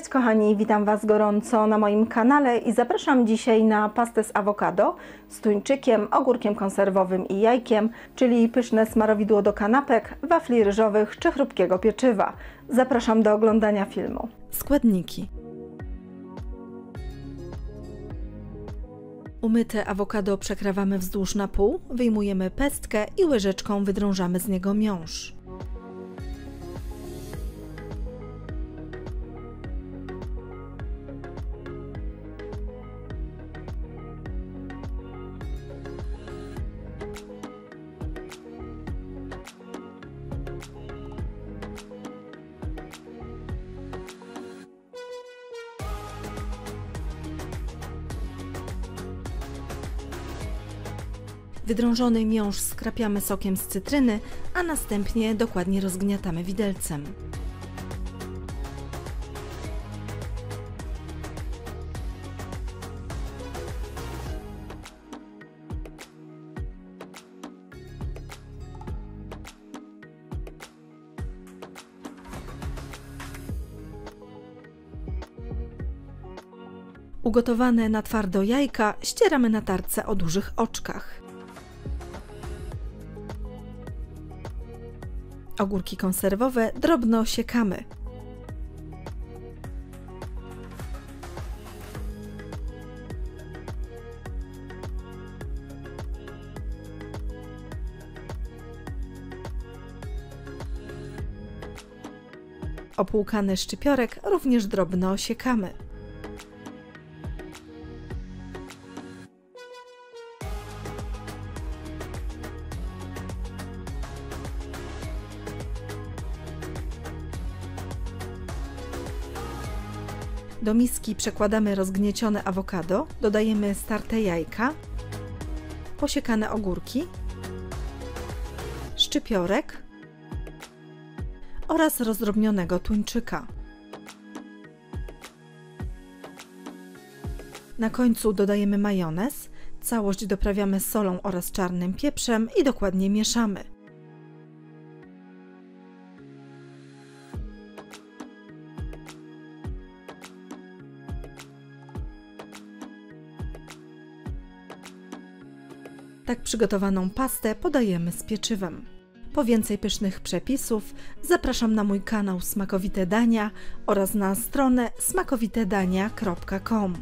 Cześć kochani, witam Was gorąco na moim kanale i zapraszam dzisiaj na pastę z awokado z tuńczykiem, ogórkiem konserwowym i jajkiem, czyli pyszne smarowidło do kanapek, wafli ryżowych czy chrupkiego pieczywa. Zapraszam do oglądania filmu. Składniki. Umyte awokado przekrawamy wzdłuż na pół, wyjmujemy pestkę i łyżeczką wydrążamy z niego miąższ. Wydrążony miąższ skrapiamy sokiem z cytryny, a następnie dokładnie rozgniatamy widelcem. Ugotowane na twardo jajka ścieramy na tarce o dużych oczkach. Ogórki konserwowe drobno siekamy. Opłukany szczypiorek również drobno siekamy. Do miski przekładamy rozgniecione awokado, dodajemy starte jajka, posiekane ogórki, szczypiorek oraz rozdrobnionego tuńczyka. Na końcu dodajemy majonez, całość doprawiamy solą oraz czarnym pieprzem i dokładnie mieszamy. Tak przygotowaną pastę podajemy z pieczywem. Po więcej pysznych przepisów zapraszam na mój kanał Smakowite Dania oraz na stronę smakowitedania.com.